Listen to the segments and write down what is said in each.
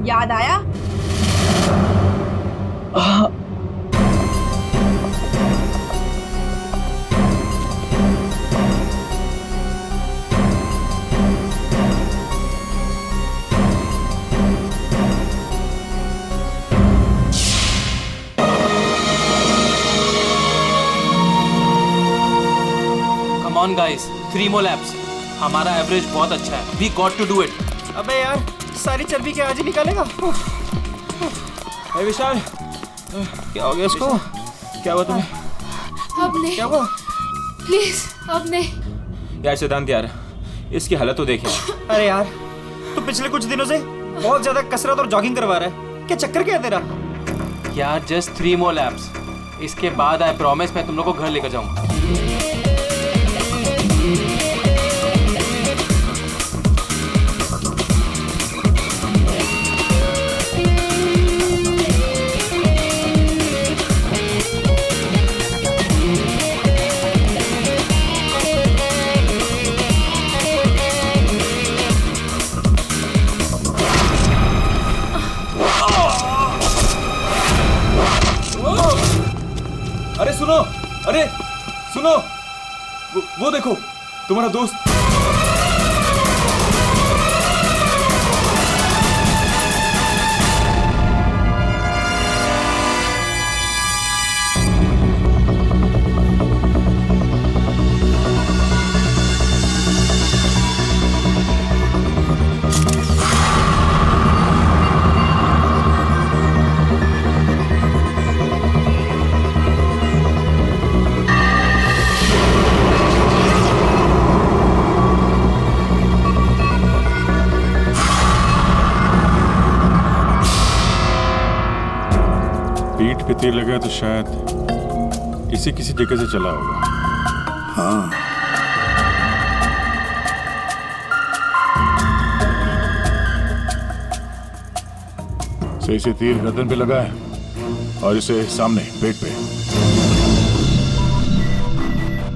याद आया? Come on guys, 3 more laps. हमारा एवरेज बहुत अच्छा है. We got to do it. अबे यार, सारी चर्बी क्या आज ही निकालेगा? विशाल, क्या हो गया इसको? क्या हुआ तुम्हें? अब नहीं. क्या हुआ? प्लीज अब नहीं. यार सिद्धांत यार, इसकी हालत तो देखे. अरे यार, तू पिछले कुछ दिनों से बहुत ज्यादा कसरत और जॉगिंग करवा रहा है. क्या चक्कर क्या है तेरा? यार जस्ट 3 more laps. इसके बाद आई प्रॉमिस मैं तुम लोग को घर लेकर जाऊंगा. अरे सुनो, अरे सुनो, वो देखो तुम्हारा दोस्त. पीठ पे तीर लगा तो शायद किसी जगह से चला होगा. हाँ. सही से तीर गर्दन पे लगा है और इसे सामने पेट पे.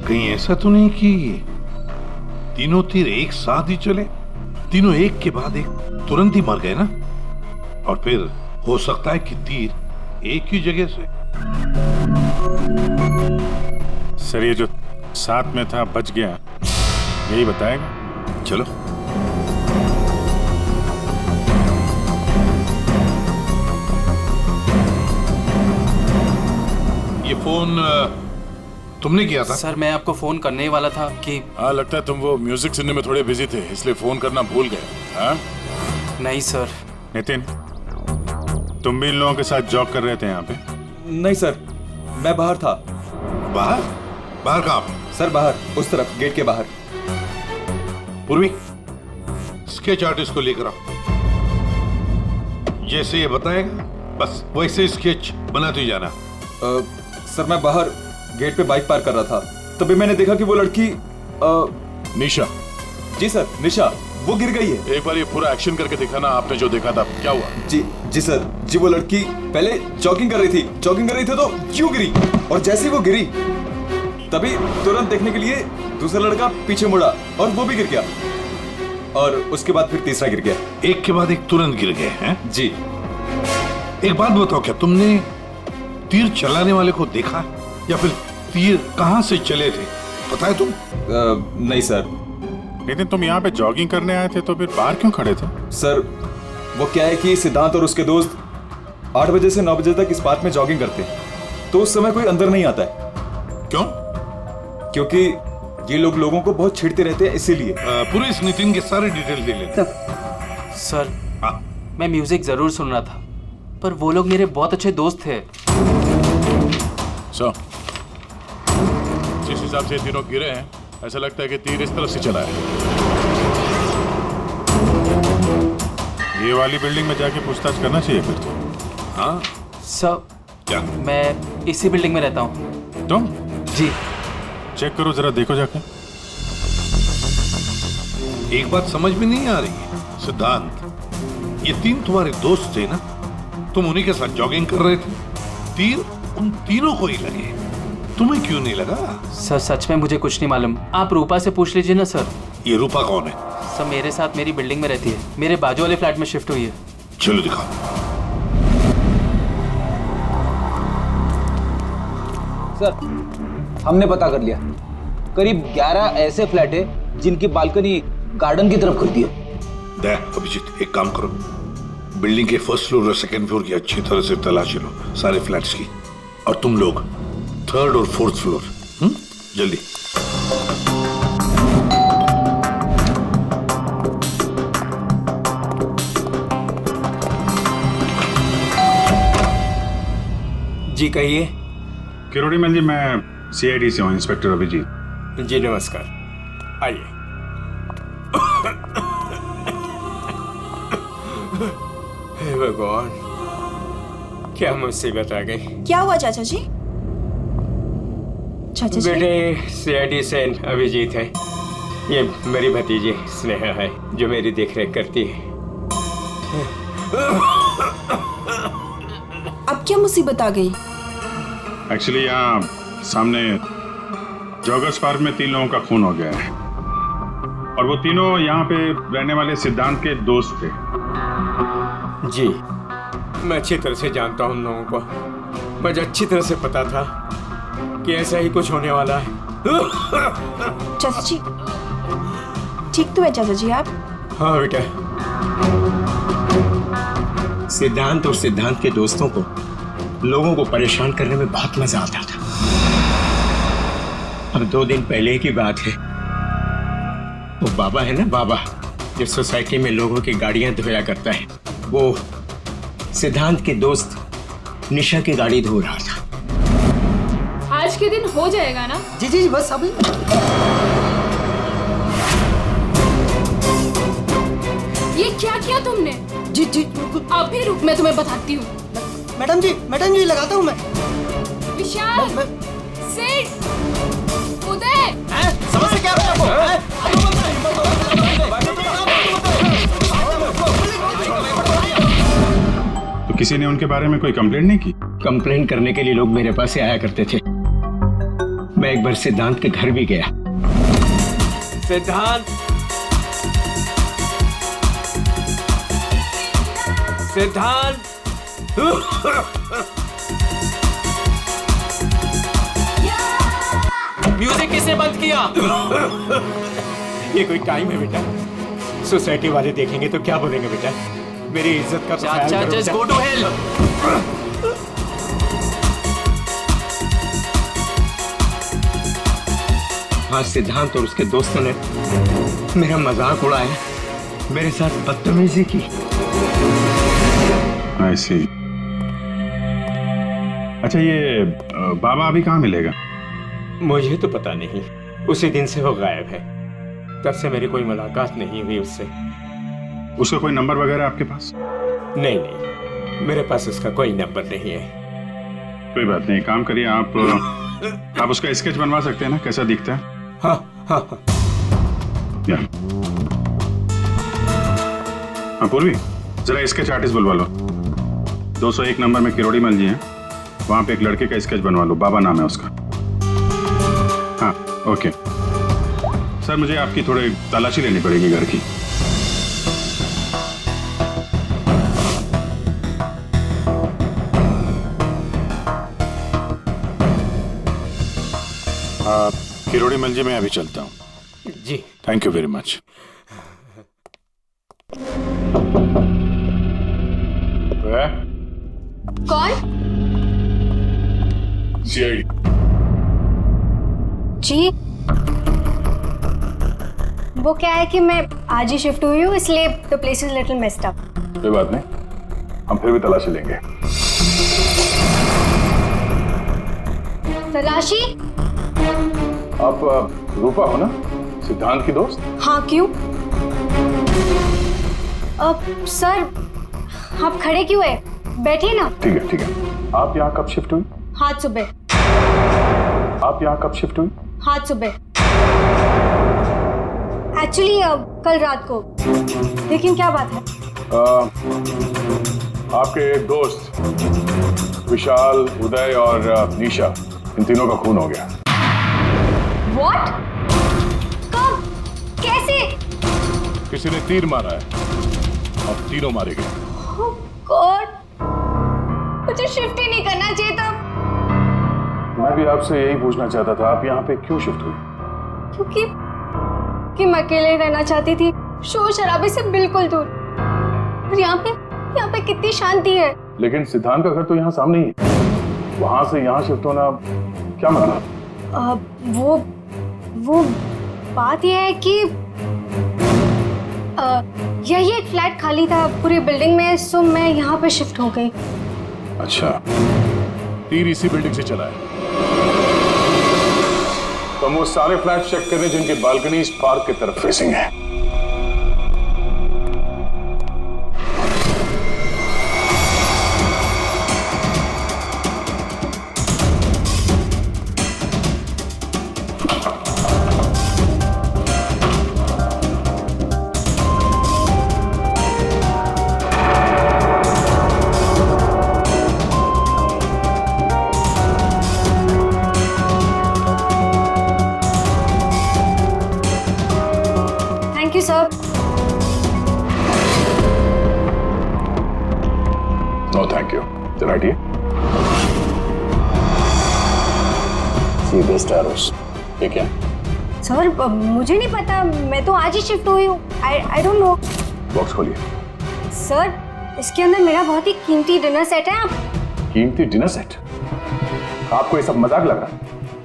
कहीं ऐसा तो नहीं कि तीनों तीर एक साथ ही चले? तीनों एक के बाद एक तुरंत ही मर गए ना? और फिर हो सकता है कि तीर एक ही जगह से. सर ये जो साथ में था बच गया, यही बताएगा. चलो. ये फोन तुमने किया था? सर मैं आपको फोन करने ही वाला था कि हाँ लगता है तुम वो म्यूजिक सुनने में थोड़े बिजी थे इसलिए फोन करना भूल गए. हाँ नहीं सर. नितिन, तुम भी इन लोगों के साथ जॉब कर रहे थे यहाँ पे? नहीं सर, मैं बाहर था. बाहर? बाहर कहाँ पे? सर बाहर, उस तरफ, गेट के बाहर. पूर्वी, स्केच आर्टिस्ट को लेकर आओ. जैसे ये बताएगा बस वैसे स्केच बनाते ही जाना. सर मैं बाहर गेट पे बाइक पार्क कर रहा था, तभी मैंने देखा कि वो लड़की निशा. जी सर, निशा, वो गिर गई है. एक बार ये पूरा एक्शन करके दिखाना, आपने जो देखा था क्या हुआ? जी सर, जी वो लड़की पहले जॉगिंग कर रही थी तो यूं गिरी, और जैसे ही वो गिरी तभी तुरंत देखने के लिए दूसरा लड़का पीछे मुड़ा और वो भी गिर गया, और उसके बाद फिर तीसरा गिर गया. एक के बाद एक तुरंत गिर गए हैं? जी. एक बात बताओ, क्या तुमने तीर चलाने वाले को देखा या फिर तीर कहां से चले थे, पता है तुम? नहीं सर. लेकिन तुम यहाँ पे जॉगिंग करने आए थे तो फिर बाहर क्यों खड़े थे? सर वो क्या है कि सिद्धांत और उसके दोस्त 8 बजे से 9 बजे तक इस पार्क में जॉगिंग करते हैं, तो उस समय कोई अंदर नहीं आता है. क्यों? क्योंकि ये लोगों को बहुत छेड़ते रहते हैं, इसीलिए. पूरे इस नितिन के सारे डिटेल दे लेते. सर हाँ. मैं म्यूजिक जरूर सुन रहा था, पर वो लोग मेरे बहुत अच्छे दोस्त थे. सो जिस हिसाब से तीनों गिरे हैं ऐसा लगता है कि तीर इस तरफ से चला है. ये वाली बिल्डिंग में जाके पूछताछ करना चाहिए फिर तो. हाँ. सर क्या? मैं इसी बिल्डिंग में रहता हूँ. तुम? जी. चेक करो जरा, देखो जाके. एक बात समझ में नहीं आ रही है सिद्धांत, ये तीन तुम्हारे दोस्त थे ना, तुम उन्हीं के साथ जॉगिंग कर रहे थे, तीर उन तीनों को ही लगे, तुम्हें क्यों नहीं लगा? सर सच में मुझे कुछ नहीं मालूम, आप रूपा से पूछ लीजिए ना सर. ये रूपा कौन है? सर मेरे साथ मेरी बिल्डिंग में रहती है, मेरे बाजू वाले फ्लैट में शिफ्ट हुई है. चलो दिखाओ। सर, हमने पता कर लिया। करीब 11 ऐसे फ्लैट है जिनकी बालकनी गार्डन की तरफ खुलती है। देख अभिजीत, एक काम करो, बिल्डिंग के फर्स्ट फ्लोर और सेकंड फ्लोर की अच्छी तरह से तलाशी लो, सारे फ्लैट्स की। और तुम लोग थर्ड और फोर्थ फ्लोर, जल्दी। जी कहिए। किरोड़ी मल जी, मैं सीआईडी से हूँ, इंस्पेक्टर अभिजीत। जी नमस्कार, आइए। हे भगवान, क्या मुसीबत आ गई। क्या हुआ चाचा जी? चाचा जी, बेटे सीआईडी से अभिजीत है, ये मेरी भतीजी स्नेहा है जो मेरी देखरेख करती है। अब क्या मुसीबत आ गई? एक्चुअली यहाँ सामने जॉगर्स पार्क में 3 लोगों का खून हो गया है, और वो तीनों यहाँ पे रहने वाले सिद्धांत के दोस्त थे। जी, मैं अच्छी तरह से जानता हूँ उन लोगों को। मुझे अच्छी तरह से पता था कि ऐसा ही कुछ होने वाला है। चाचा जी, ठीक तो है चाचा जी आप? हाँ बेटा। सिद्धांत और सिद्धांत के दोस्तों को लोगों को परेशान करने में बहुत मजा आता था। अब 2 दिन पहले की बात है, वो बाबा है ना, बाबा जो सोसाइटी में लोगों की गाड़ियां धोया करता है, वो सिद्धांत के दोस्त निशा की गाड़ी धो रहा था। आज के दिन हो जाएगा ना? जी जी बस अभी। ये क्या किया तुमने? जी जी अभी रुक, मैं तुम्हें बताती हूँ। मैडम जी लगाता हूँ मैं। विशाल, सिड, उदय, समझ से क्या तो किसी ने उनके बारे में कोई कंप्लेंट नहीं की? कंप्लेन करने के लिए लोग मेरे पास से आया करते थे। मैं एक बार सिद्धांत के घर भी गया। सिद्धांत, सिद्धांत, म्यूजिक किसने बंद किया? ये कोई टाइम है बेटा? सोसाइटी वाले देखेंगे तो क्या बोलेंगे बेटा? मेरी इज्जत का ख्याल चाचा, करो जस्ट बेटा। Go to hell. आज सिद्धांत और उसके दोस्तों ने मेरा मजाक उड़ाया, मेरे साथ बदतमीजी की। I see। अच्छा, ये बाबा अभी कहाँ मिलेगा? मुझे तो पता नहीं, उसी दिन से वो गायब है। तब से मेरी कोई मुलाकात नहीं हुई उससे। उसका कोई नंबर वगैरह आपके पास? नहीं नहीं, मेरे पास उसका कोई नंबर नहीं है। कोई बात नहीं, काम करिए आप उसका स्केच बनवा सकते हैं ना, कैसा दिखता है? हाँ हाँ हाँ। या हाँ पूर्वी, जरा स्केच आर्टिस्ट बुलवा लो। 201 नंबर में किरोड़ी मल जी हैं, वहां पे एक लड़के का स्केच बनवा लो, बाबा नाम है उसका। हाँ ओके सर, मुझे आपकी थोड़ी तलाशी लेनी पड़ेगी घर की। किरोड़ी मल जी, मैं अभी चलता हूँ। जी थैंक यू वेरी मच। कौन? सीआईडी। जी, वो क्या है कि मैं आज ही शिफ्ट हुई हूँ, इसलिए the place is little messed up. कोई बात नहीं, हम फिर भी तलाशी लेंगे। तलाशी? आप रूपा हो ना, सिद्धांत की दोस्त? हाँ, क्यों? सर, आप खड़े क्यों है? बैठिए ना। ठीक है ठीक है। आप यहाँ कब शिफ्ट हुई? हाथ सुबह। आप यहाँ कब शिफ्ट हुई? हाथ सुबह। एक्चुअली कल रात को। लेकिन क्या बात है? आपके दोस्त विशाल, उदय और निशा, इन तीनों का खून हो गया। What? कब? कैसे? किसी ने तीर मारा है और तीनों मारे गए। ओह गॉड, मुझे शिफ्ट ही नहीं करना चाहिए था। मैं भी आपसे यही पूछना चाहता था, आप यहाँ पे क्यों शिफ्ट हुई? क्योंकि मैं अकेले रहना चाहती थी, शोर शराबे से बिल्कुल दूर। और यहाँ पे कितनी शांति है। लेकिन सिद्धांत का घर तो यहाँ सामने ही है, वहां से यहाँ शिफ्ट होना क्या मतलब? वो बात यह है कि यही एक फ्लैट खाली था पूरी बिल्डिंग में, सो मैं यहाँ पे शिफ्ट हो गई। अच्छा, तीर इसी बिल्डिंग से चला है। तो हम वो सारे फ्लैट चेक कर रहे हैं जिनकी बालकनी इस पार्क की तरफ फेसिंग है। Thank you sir. No thank you, चल हटिए। सी द स्टार्स, ये क्या? सर मुझे नहीं पता, मैं तो आज ही शिफ्ट हुई हूँ। I don't know. बॉक्स खोलिए। सर इसके अंदर मेरा बहुत ही कीमती डिनर सेट है। आप कीमती डिनर सेट? आपको ये सब मजाक लग रहा है?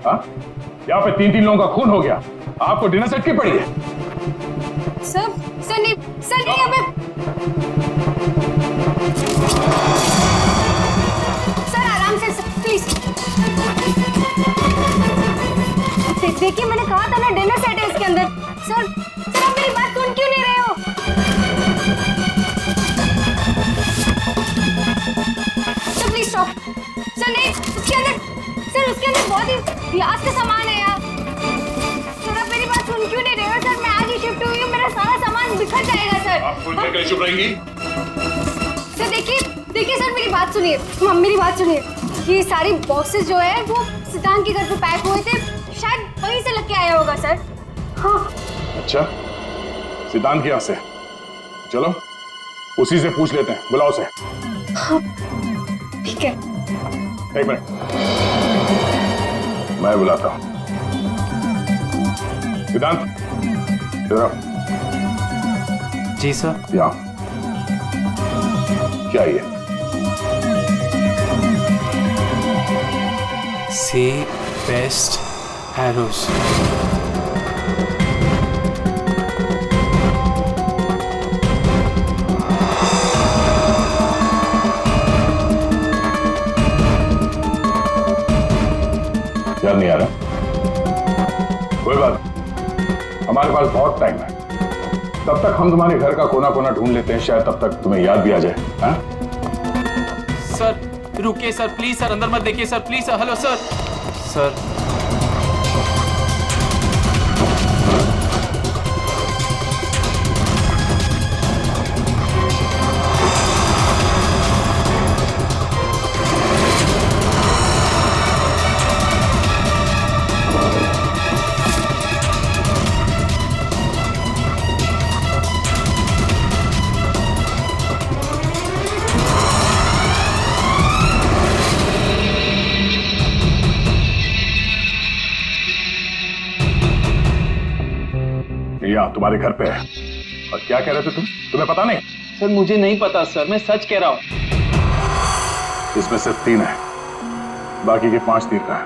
हाँ? यहाँ पे 3 लोगों का खून हो गया, आपको डिनर सेट की पड़ी है? सर नहीं अबे सर आराम से प्लीज। देखिए मैंने कहा था ना डिनर सेट है इसके अंदर। सर आप मेरी बात सुन क्यों नहीं रहे हो? Sir please stop. सर नहीं, उसके अंदर बहुत ही ग्लास का सामान है यार। सर आप मेरी बात सुन क्यों नहीं रहे हो? सर मैं आज ही शिफ्ट हुई हूँ, मेरा सारा सामान बिखर जाएगा सर। आप फुल पे चुप रहेंगी? सर देखिए सर मेरी बात सुनिए, मेरी बात सुनिए। ये सारी बॉक्सेस जो है वो सिद्धांत के घर पे पैक हुए थे, शायद वहीं से लग के आया होगा सर। हाँ। अच्छा, सिद्धांत के यहाँ से? चलो उसी से पूछ लेते हैं, बुलाओ उसे। हाँ, ठीक है। एक मिनट, मैं बुलाता हूँ। सिद्धांत इधर आओ। जी सर। यहाँ क्या ये? से बेस्ट एरोस। याद नहीं आ रहा? कोई बात, हमारे पास बहुत टाइम है, तब तक हम तुम्हारे घर का कोना कोना ढूंढ लेते हैं, शायद तब तक तुम्हें याद भी आ जाए। हाँ? सर रुकिए सर, प्लीज सर, अंदर मत देखिए sir, please sir. Hello sir. Sir यहाँ तुम्हारे घर पे है। और क्या कह रहे थे तुम? तुम्हें पता नहीं? सर मुझे नहीं पता सर, मैं सच कह रहा हूँ। इसमें सिर्फ 3 है, बाकी के 5 तीर का है।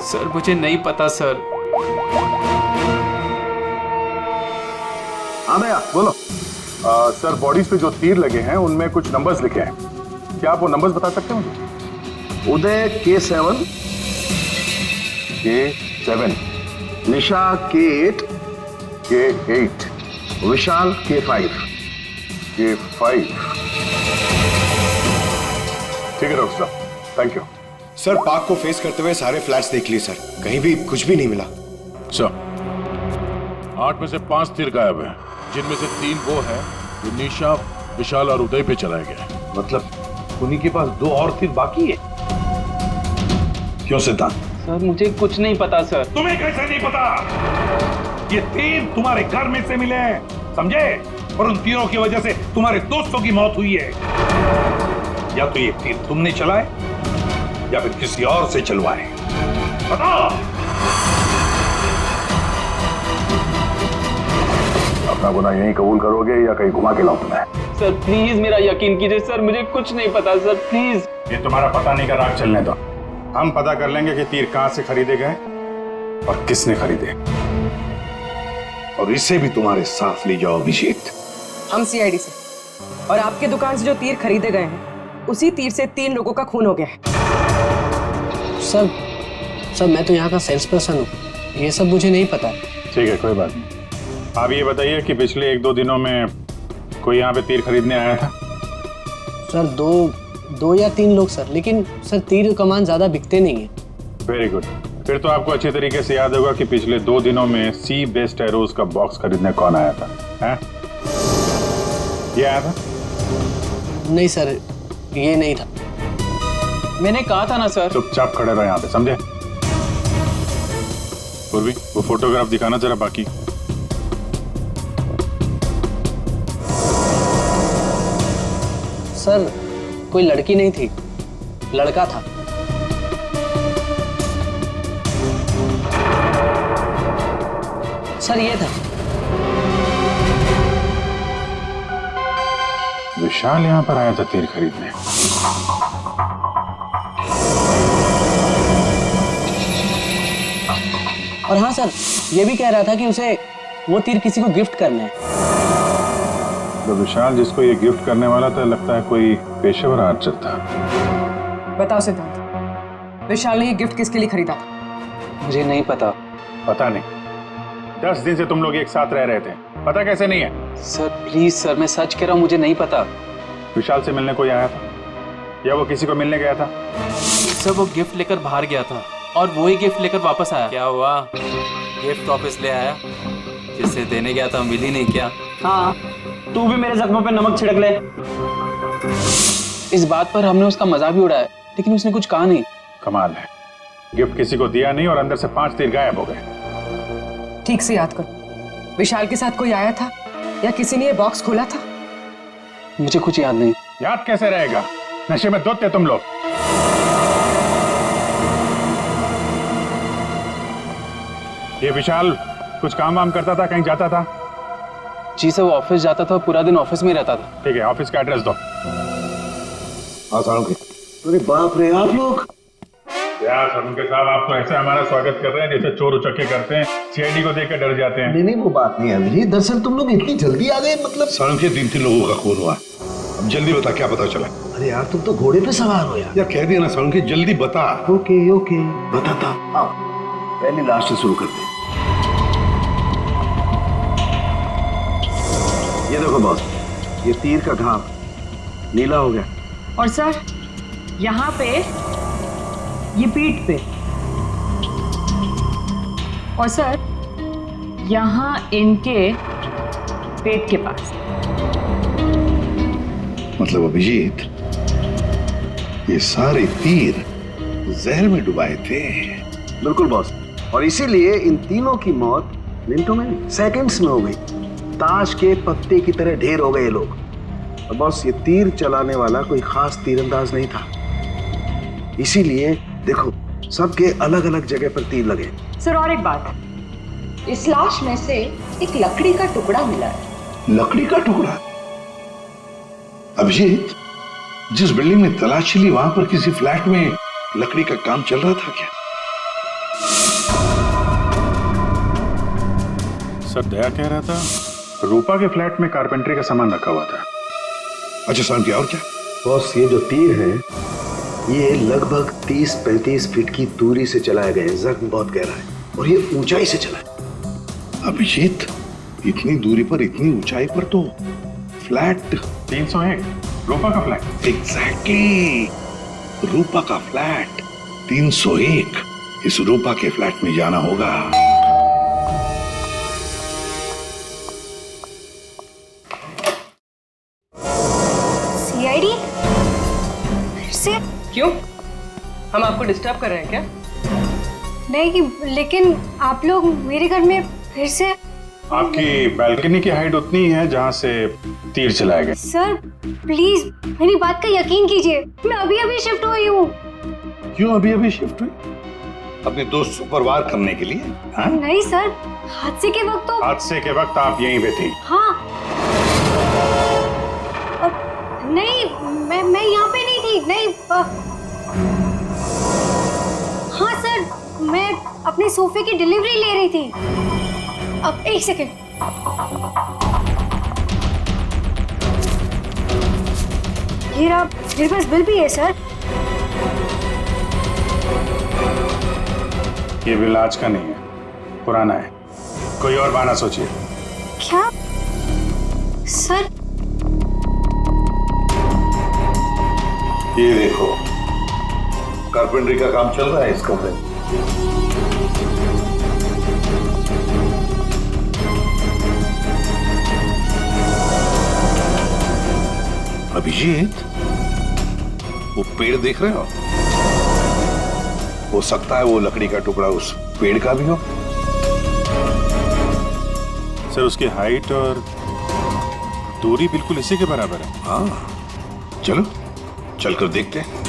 सर मुझे नहीं पता सर। हाँ भैया बोलो। सर बॉडीज पे जो तीर लगे हैं उनमें कुछ नंबर्स लिखे हैं, क्या आप वो नंबर्स बता सकते हैं मुझे? उदय K7, K7, निशा K8, K8, विशाल K5। K5। ठीक है डॉक्टर साहब, थैंक यू। सर पार्क को फेस करते हुए सारे फ्लैट्स देख लिए सर, कहीं भी कुछ भी नहीं मिला। सर 8 में से 5 तीर गायब है, जिनमें से 3 वो है जो निशा, विशाल और उदय पे चलाया गया है। मतलब उन्हीं के पास 2 और तीर बाकी है। क्यों सिद्धांत? सर मुझे कुछ नहीं पता सर। तुम्हें कैसे नहीं पता? ये तीर तुम्हारे घर में से मिले हैं, समझे? और उन तीरों की वजह से तुम्हारे दोस्तों की मौत हुई है। या तो ये तीर तुमने चलाए या फिर किसी और से चलवाए, बताओ। अपना गुनाह यहीं कबूल करोगे या कहीं घुमा के लाऊं तुम्हें? सर प्लीज मेरा यकीन कीजिए सर, मुझे कुछ नहीं पता सर, प्लीज। ये तुम्हारा पता नहीं का राग चलने दो। हम पता कर लेंगे कि तीर कहां से खरीदे गए और किसने खरीदे। और इसे भी तुम्हारे साथ ले जाओ अभिजीत। हम सीआईडी से, और आपके दुकान से जो तीर खरीदे गए हैं उसी तीर से 3 लोगों का खून हो गया है। सर मैं तो यहाँ का सेल्स पर्सन हूँ, ये सब मुझे नहीं पता। ठीक है, कोई बात नहीं। आप ये बताइए कि पिछले 1-2 दिनों में कोई यहाँ पे तीर खरीदने आया था? सर दो या 3 लोग सर, लेकिन सर तीर कमान ज्यादा बिकते नहीं है। वेरी गुड, फिर तो आपको अच्छे तरीके से याद होगा कि पिछले 2 दिनों में सी बेस्ट एरोज का बॉक्स खरीदने कौन आया था? हैं? ये आया था? नहीं सर, ये नहीं था। मैंने कहा था ना सर। चुपचाप खड़े रहो यहाँ पे, समझे? पूर्वी, वो फोटोग्राफ दिखाना जरा बाकी। सर कोई लड़की नहीं थी, लड़का था। सर ये था। विशाल यहाँ पर आया था तीर खरीदने। और हाँ सर, ये भी कह रहा था कि उसे वो तीर किसी को गिफ्ट करने हैं। तो विशाल जिसको ये गिफ्ट करने वाला था, लगता है कोई पेशेवर आर्चर था। बताओ सिद्धांत, विशाल ने ये गिफ्ट किसके लिए खरीदा था? मुझे नहीं पता। पता नहीं? 10 दिन से तुम लोग एक साथ रह रहे थे, पता कैसे नहीं है? सर प्लीज सर, मैं सच कह रहा हूँ, मुझे नहीं पता। विशाल से मिलने कोई आया था या वो किसी को मिलने गया था? सर वो गिफ्ट लेकर बाहर गया था और वो ही गिफ्ट लेकर वापस आया। क्या हुआ? गिफ्ट वापस ले आया? जिससे देने गया था मिल ही नहीं क्या? हाँ, तू भी मेरे जख्मों पे नमक छिड़क ले। इस बात पर हमने उसका मजाक भी उड़ाया, लेकिन उसने कुछ कहा नहीं। कमाल है, गिफ्ट किसी को दिया नहीं और अंदर से 5 तीर गायब हो गए। ठीक से याद करो, विशाल के साथ कोई आया था या किसी ने ये बॉक्स खोला था? मुझे कुछ याद नहीं। याद कैसे रहेगा? नशे में धुत थे तुम लोग। ये विशाल कुछ काम वाम करता था, कहीं जाता था? जी सर, वो ऑफिस जाता था, पूरा दिन ऑफिस में ही रहता था। ठीक है, ऑफिस का एड्रेस दो। अरे बाप रे, आप लोग यार सालुंके साहब, आप तो ऐसे हमारा स्वागत कर रहे हैं जैसे चोर उचक्के करते हैं, सीआईडी को देखकर डर जाते हैं। नहीं, वो बात नहीं है अभिजीत। दरअसल तुम लोग इतनी जल्दी आ गए, मतलब सालुंके 3 लोगों का खून हुआ। अब जल्दी बता, क्या पता चला? अरे यार, तुम तो घोड़े पे सवार हो यार। कह दिया ना सालुंके, जल्दी बता। ओके बताता। आओ पहले लास्ट से शुरू करते हैं। ये देखो बॉस, ये तीर का घाव नीला हो गया। और सर यहाँ पे, ये पीठ पे, और सर यहाँ इनके पेट के पास। मतलब अभिजीत, ये सारे तीर जहर में डुबाए थे। बिल्कुल बॉस, और इसीलिए इन तीनों की मौत मिनटों में नहीं, सेकंड्स में हो गई। ताश के पत्ते की तरह ढेर हो गए लोग। और बॉस, ये तीर चलाने वाला कोई खास तीरंदाज नहीं था, इसीलिए देखो सबके अलग अलग जगह पर तीर लगे। सर और एक बात, इस लाश में से एक लकड़ी का टुकड़ा मिला है। लकड़ी का टुकड़ा? अभिजीत, जिस बिल्डिंग में तलाशी ली वहां पर किसी फ्लैट में लकड़ी का काम चल रहा था क्या? सर दया कह रहा था रूपा के फ्लैट में कारपेंटरी का सामान रखा हुआ था। अच्छा साहब, क्या और क्या? बॉस, ये जो तीर है ये लगभग 30-35 फीट की दूरी से चलाए गए। जख्म बहुत गहरा है और ये ऊंचाई से चला है। अभिजीत, इतनी दूरी पर, इतनी ऊंचाई पर तो फ्लैट 301 रूपा का फ्लैट। एग्जैक्टली, रूपा का फ्लैट 301। इस रूपा के फ्लैट में जाना होगा। सीआईडी? फिर से? क्यों, हम आपको डिस्टर्ब कर रहे हैं क्या? नहीं, लेकिन आप लोग मेरे घर में फिर से? आपकी बालकनी की हाइट उतनी ही है जहाँ से तीर चलाया गया। सर प्लीज मेरी बात का यकीन कीजिए, मैं अभी अभी शिफ्ट हुई हूँ। क्यों अभी अभी शिफ्ट हुई? अपने दोस्त को परवार करने के लिए? हाँ? नहीं सर, हादसे के वक्त तो। हादसे के वक्त आप यहीं पे थी? हाँ। नहीं, मैं यहाँ पे नहीं थी। नहीं। हाँ सर, मैं अपने सोफे की डिलीवरी ले रही थी। अब एक सेकेंड। ये रहा, मेरे पास बिल भी है सर। ये बिल आज का नहीं है, पुराना है। कोई और बहाना सोचिए। क्या सर? ये देखो, कारपेंटरी का काम चल रहा है इस कमरे में। अभिजीत, वो पेड़ देख रहे हो सकता है वो लकड़ी का टुकड़ा उस पेड़ का भी हो। सर उसकी हाइट और दूरी बिल्कुल इसी के बराबर है। हाँ, चलो चलकर देखते हैं।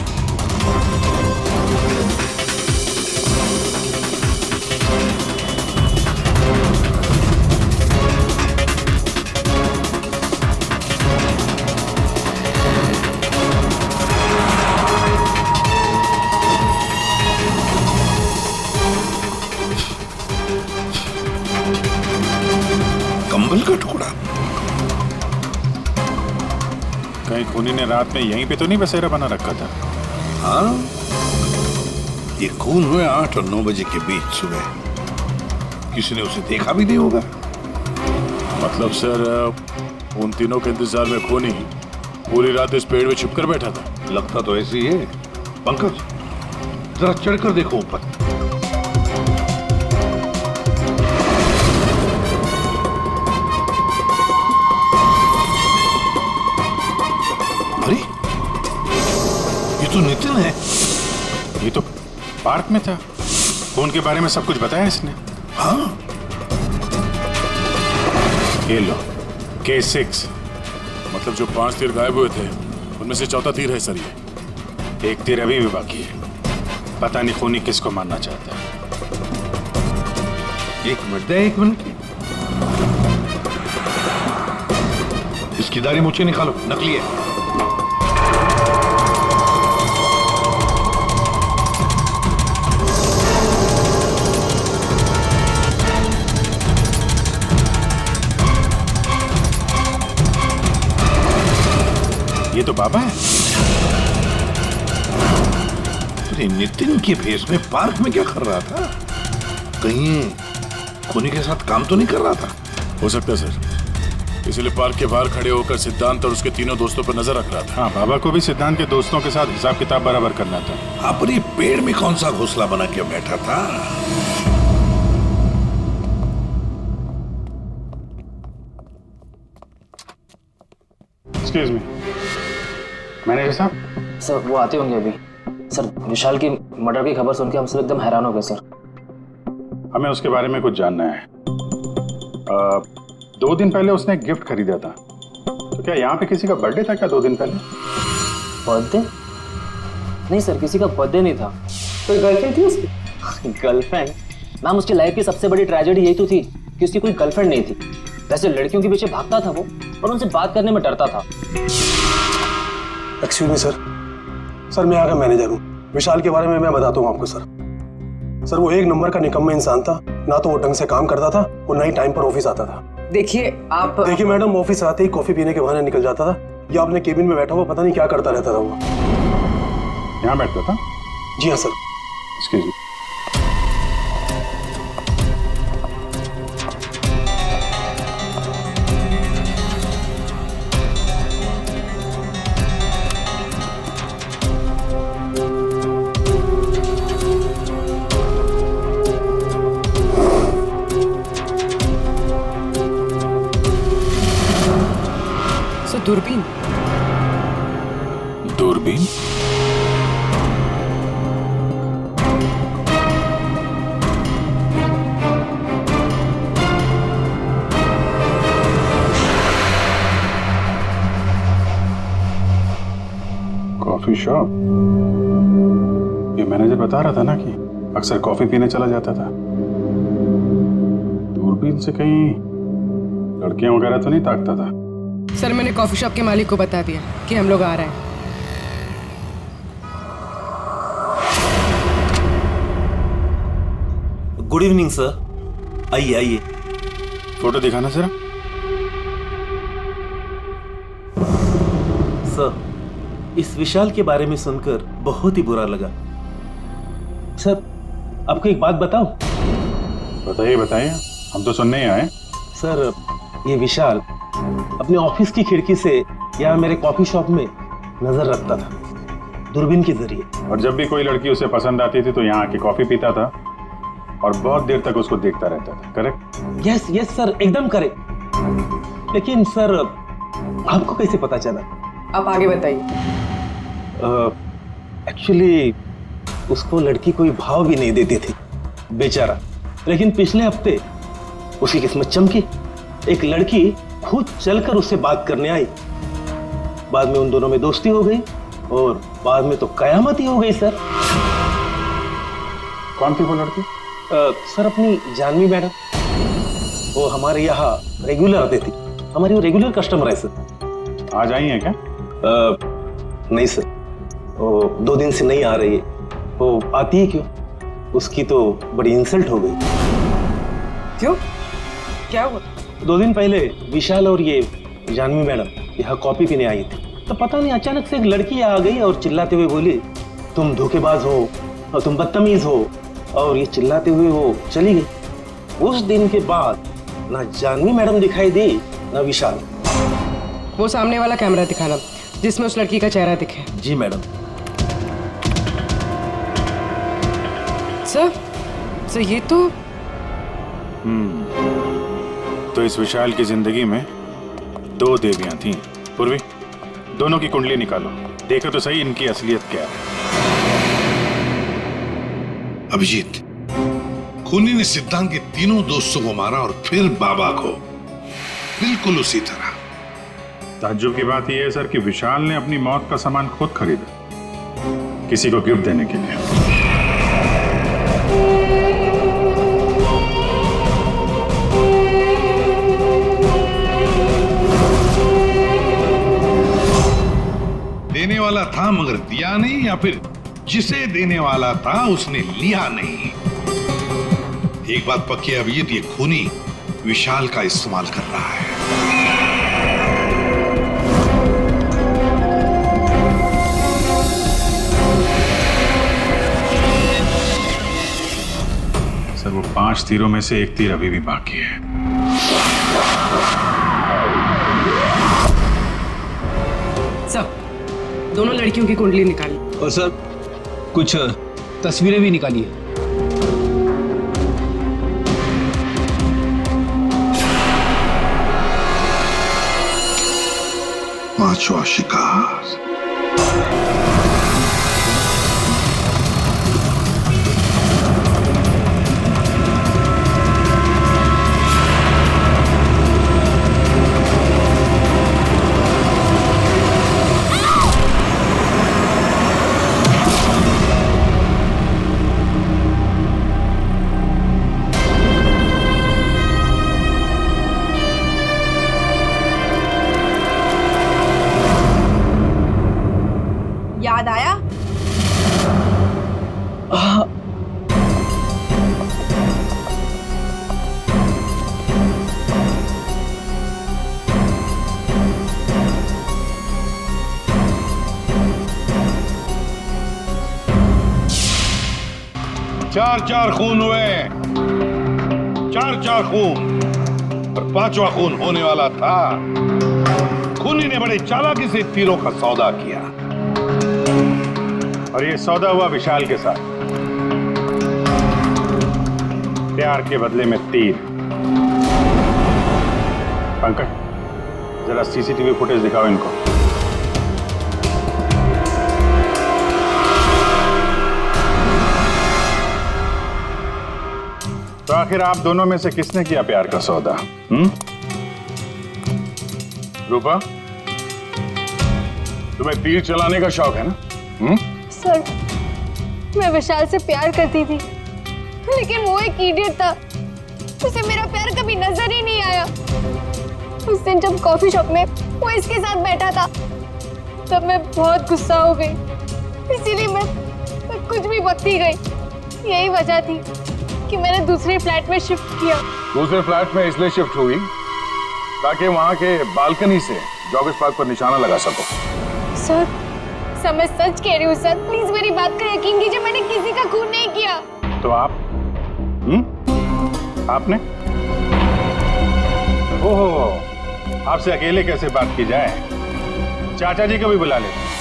कंबल का टुकड़ा। कहीं खूनी ने रात में यहीं पे तो नहीं बसेरा बना रखा था? हाँ, ये खून हुए 8 और 9 बजे के बीच सुबह। किसी ने उसे देखा भी नहीं होगा। मतलब सर उन तीनों के इंतजार में खूनी पूरी रात इस पेड़ में छिपकर बैठा था? लगता तो ऐसे ही है। पंकज, जरा चढ़कर देखो ऊपर। अरे, ये तो नितिन है। ये तो पार्क में था। खून के बारे में सब कुछ बताया इसने। हाँ, ये लो केस 6। मतलब जो 5 तीर गायब हुए थे उनमें से चौथा तीर है सर। ये एक तीर अभी भी बाकी है। पता नहीं खूनी किसको मारना चाहता है। एक मिनट। इसकी दाढ़ी मुझे निकालो, नकली है। ये तो बाबा है। अरे नितिन के भेष में पार्क में क्या कर रहा था? कहीं खूनी के साथ काम तो नहीं कर रहा था? हो सकता है सर, इसलिए पार्क के बाहर खड़े होकर सिद्धांत और उसके तीनों दोस्तों पर नजर रख रहा था। हाँ, बाबा को भी सिद्धांत के दोस्तों के साथ हिसाब किताब बराबर करना था। हाँ, पर ये पेड़ में कौन सा घोंसला बना के बैठा था? एक्सक्यूज मी, मैनेजर साहब। सर वो आते होंगे अभी। सर विशाल की मर्डर की खबर सुनकर हम सब एकदम हैरान हो गए सर। हमें उसके बारे में कुछ जानना है। 2 दिन पहले उसने एक गिफ्ट खरीदा था, तो क्या यहाँ पे किसी का बर्थडे था क्या 2 दिन पहले? बर्थडे? नहीं सर, किसी का बर्थडे नहीं था। कोई गर्लफ्रेंड थी उसकी? गर्लफ्रेंड? मैम, उसकी लाइफ की सबसे बड़ी ट्रेजेडी यही तो थी कि उसकी कोई गर्लफ्रेंड नहीं थी। वैसे लड़कियों के पीछे भागता था वो, और उनसे बात करने में डरता था। एक्सक्यूज मी सर, मैं यहाँ का मैनेजर हूँ। विशाल के बारे में मैं बताता हूँ आपको सर। वो 1 नंबर का निकम्मा इंसान था। ना तो वो ढंग से काम करता था और ना ही टाइम पर ऑफिस आता था। देखिए मैडम, ऑफिस आते ही कॉफी पीने के बहाने निकल जाता था या अपने केबिन में बैठा हुआ पता नहीं क्या करता रहता था वो। यहाँ बैठता था? जी हाँ सर। Excuse me. दूरबीन? Coffee shop? ये मैनेजर बता रहा था ना कि अक्सर कॉफी पीने चला जाता था। दूरबीन से कहीं लड़कियां वगैरह तो नहीं ताकता था? सर मैंने कॉफी शॉप के मालिक को बता दिया कि हम लोग आ रहे हैं। गुड इवनिंग सर, आइए आइए। फोटो दिखाना जरा। सर, इस विशाल के बारे में सुनकर बहुत ही बुरा लगा। सर, आपको एक बात बताऊं? बताइए बताइए, हम तो सुनने ही आए। सर, ये विशाल अपने ऑफिस की खिड़की से यहाँ मेरे कॉफी शॉप में नजर रखता था, दूरबीन के जरिए। और जब भी कोई लड़की उसे पसंद आती थी तो यहाँ आके कॉफी पीता था और बहुत देर तक उसको देखता रहता था। करेक्ट? यस यस सर, एकदम करेक्ट। लेकिन सर, आपको कैसे पता चला? आप आगे बताइए। एक्चुअली उसको लड़की कोई भाव भी नहीं देती थी बेचारा। लेकिन पिछले हफ्ते उसकी किस्मत चमकी, एक लड़की खुद चलकर उससे बात करने आई। बाद में उन दोनों में दोस्ती हो गई और बाद में तो कयामत ही हो गई सर। कौन थी वो लड़की? सर, अपनी जानवी मैडम। वो हमारे यहाँ रेगुलर आती थी, हमारी वो रेगुलर कस्टमर है सर। आज आई है क्या? नहीं सर, वो 2 दिन से नहीं आ रही है। वो आती है क्यों? उसकी तो बड़ी इंसल्ट हो गई। क्यों? क्या हुआ? 2 दिन पहले विशाल और ये जानवी मैडम यहाँ कॉफी पीने आई थी, तो पता नहीं अचानक से एक लड़की आ गई और चिल्लाते हुए बोली, तुम धोखेबाज हो और तुम बदतमीज हो, और ये चिल्लाते हुए वो चली गई। उस दिन के बाद ना जानवी मैडम दिखाई दी ना विशाल। वो सामने वाला कैमरा दिखाना जिसमें उस लड़की का चेहरा दिखे। जी मैडम। सर ये तो तो इस विशाल की जिंदगी में 2 देवियां थीं। पूर्वी, दोनों की कुंडली निकालो, देखो तो सही इनकी असलियत क्या है। अभिजीत, खूनी ने सिद्धांत के तीनों दोस्तों को मारा और फिर बाबा को, बिल्कुल उसी तरह। ताज्जुब की बात यह है सर कि विशाल ने अपनी मौत का सामान खुद खरीदा, किसी को गिफ्ट देने के लिए। देने वाला था मगर दिया नहीं, या फिर जिसे देने वाला था उसने लिया नहीं। एक बात पक्की है अभिजीत, ये खूनी विशाल का इस्तेमाल कर रहा है। सर, वो 5 तीरों में से 1 तीर अभी भी बाकी है। सर, दोनों लड़कियों की कुंडली निकाली। और सर, कुछ तस्वीरें भी निकाली है। पांचवा शिकार। याद आया? चार खून हुए, 4 खून, और 5वां खून होने वाला था। खूनी ने बड़े चालाकी से तीरों का सौदा किया, और ये सौदा हुआ विशाल के साथ। प्यार के बदले में तीर। पंकज, जरा सीसीटीवी फुटेज दिखाओ इनको। तो आखिर आप दोनों में से किसने किया प्यार का सौदा? रूपा, तुम्हें तीर चलाने का शौक है ना? सर, मैं विशाल से प्यार करती थी, लेकिन वो एक इडियट था। उसे मेरा प्यार कभी नजर ही नहीं आया। उस दिन जब कॉफी शॉप में वो इसके साथ बैठा था, तब मैं बहुत गुस्सा हो गई। इसीलिए मैं कुछ भी बकती गई। यही वजह थी कि मैंने दूसरे फ्लैट में शिफ्ट किया। दूसरे फ्लैट में इसलिए शिफ्ट हुई ताकि वहां के बालकनी से जॉगिंग पार्क पर निशाना लगा सको। सर, मैं सच कह रही हूँ सर। प्लीज मेरी बात का यकीन कीजिए, मैंने किसी का खून नहीं किया। तो आप? आपने? ओहो, आपसे अकेले कैसे बात की जाए? चाचा जी को भी बुला लेते।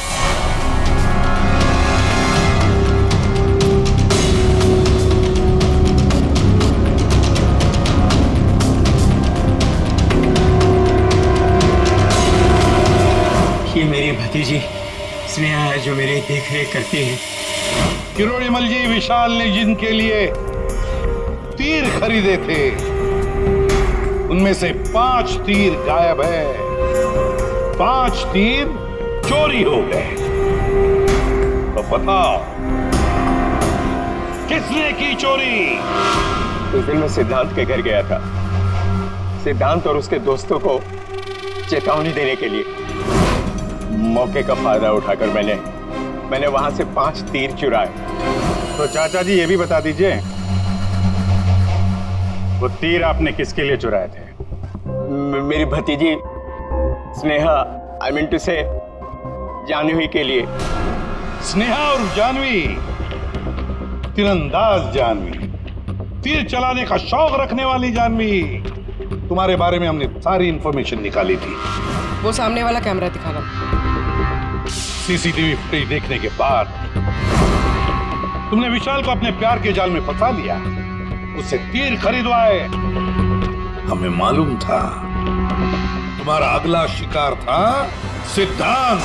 ये मेरी भतीजी स्नेहा है जो मेरी देखरेख करती है। किरोड़ीमल जी, विशाल ने जिनके लिए तीर खरीदे थे उनमें से 5 तीर गायब है। 5 तीर चोरी हो गए। तो बताओ किसने की चोरी? उस दिन मैं सिद्धांत के घर गया था, सिद्धांत और उसके दोस्तों को चेतावनी देने के लिए। मौके का फायदा उठाकर मैंने वहां से 5 तीर चुराए। तो चाचा जी ये भी बता दीजिए, वो तीर आपने किसके लिए चुराए थे? मेरी भतीजी स्नेहा, आई मीन टू से जानवी के लिए। स्नेहा और जानवी, तीरंदाज जानवी, तीर चलाने का शौक रखने वाली जानवी। तुम्हारे बारे में हमने सारी इंफॉर्मेशन निकाली थी। वो सामने वाला कैमरा दिखाना। सीसीटीवी फुटेज देखने के बाद तुमने विशाल को अपने प्यार के जाल में फंसा लिया, उससे तीर खरीदवाए। हमें मालूम था तुम्हारा अगला शिकार था सिद्धांत।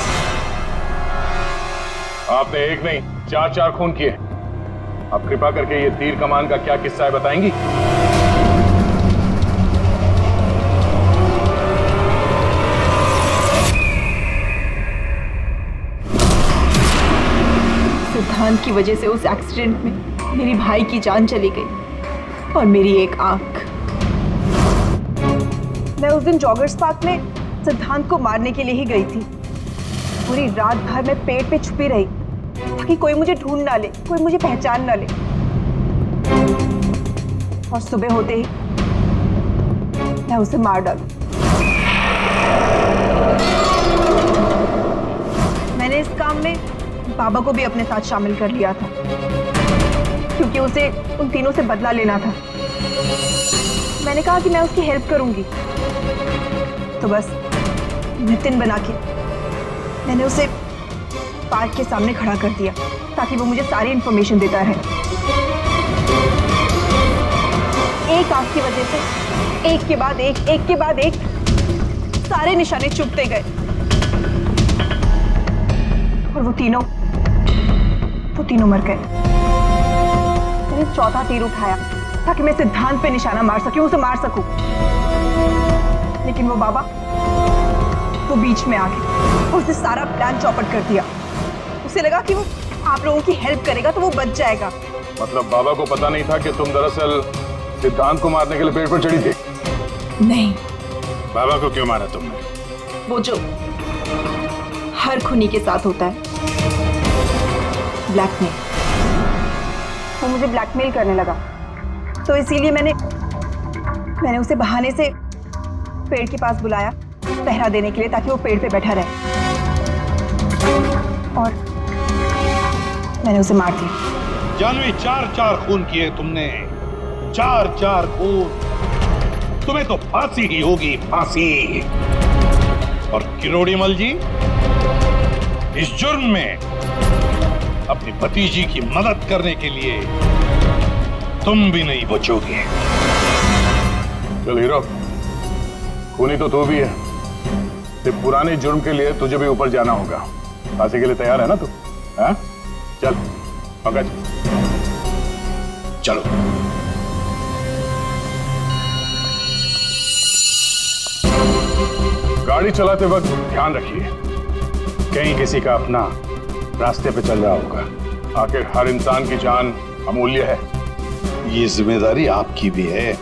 आपने एक नहीं 4 खून किए। आप कृपा करके ये तीर कमान का क्या किस्सा है बताएंगी? सिद्धांत की वजह से उस एक्सीडेंट में मेरी भाई की जान चली गई और मेरी एक आंख। मैं उस दिन जॉगर्स पार्क में सिद्धांत को मारने के लिए ही गई थी। पूरी रात भर मैं पेड़ पे छुपी रही ताकि कोई मुझे ढूंढ ना ले, कोई मुझे पहचान ना ले। और सुबह होते ही मैं उसे मार डालूं। मैंने इस काम में बाबा को भी अपने साथ शामिल कर लिया था क्योंकि उसे उन तीनों से बदला लेना था। मैंने कहा कि मैं उसकी हेल्प करूंगी, तो बस नितिन बना के मैंने उसे पार्क के सामने खड़ा कर दिया ताकि वो मुझे सारी इंफॉर्मेशन देता रहे। एक आंख की वजह से एक के बाद एक सारे निशाने चुभते गए और वो तीनों मर गए। मैंने 4था तीर उठाया ताकि मैं सिद्धांत पे निशाना मार सकूं, उसे मार सकूं। लेकिन वो बाबा वो बीच में आ गए और उसने सारा प्लान चौपट कर दिया। उसे लगा कि वो आप लोगों की हेल्प करेगा तो वो बच जाएगा। मतलब बाबा को पता नहीं था कि तुम दरअसल सिद्धांत को मारने के लिए पेड़ पर चढ़ी थी? नहीं। बाबा को क्यों मारा तुमने? वो जो हर खूनी के साथ होता है, ब्लैकमेल। वो मुझे ब्लैकमेल करने लगा, तो इसीलिए मैंने उसे बहाने से पेड़ के पास बुलाया पहरा देने के लिए ताकि वो पेड़ पे बैठा रहे, और मैंने उसे मार दिया। जानवी, 4 खून किए तुमने, 4 खून। तुम्हें तो फांसी ही होगी, फांसी। और किरोड़ीमल जी, इस जुर्म में अपनी भतीजी की मदद करने के लिए तुम भी नहीं बचोगे। चल हीरो, खूनी तो तू भी है। ते पुराने जुर्म के लिए तुझे भी ऊपर जाना होगा। फांसी के लिए तैयार है ना तू? हाँ? चल पकड़। चलो। गाड़ी चलाते वक्त ध्यान रखिए, कहीं किसी का अपना रास्ते पे चल रहा होगा। आखिर हर इंसान की जान अमूल्य है। ये जिम्मेदारी आपकी भी है।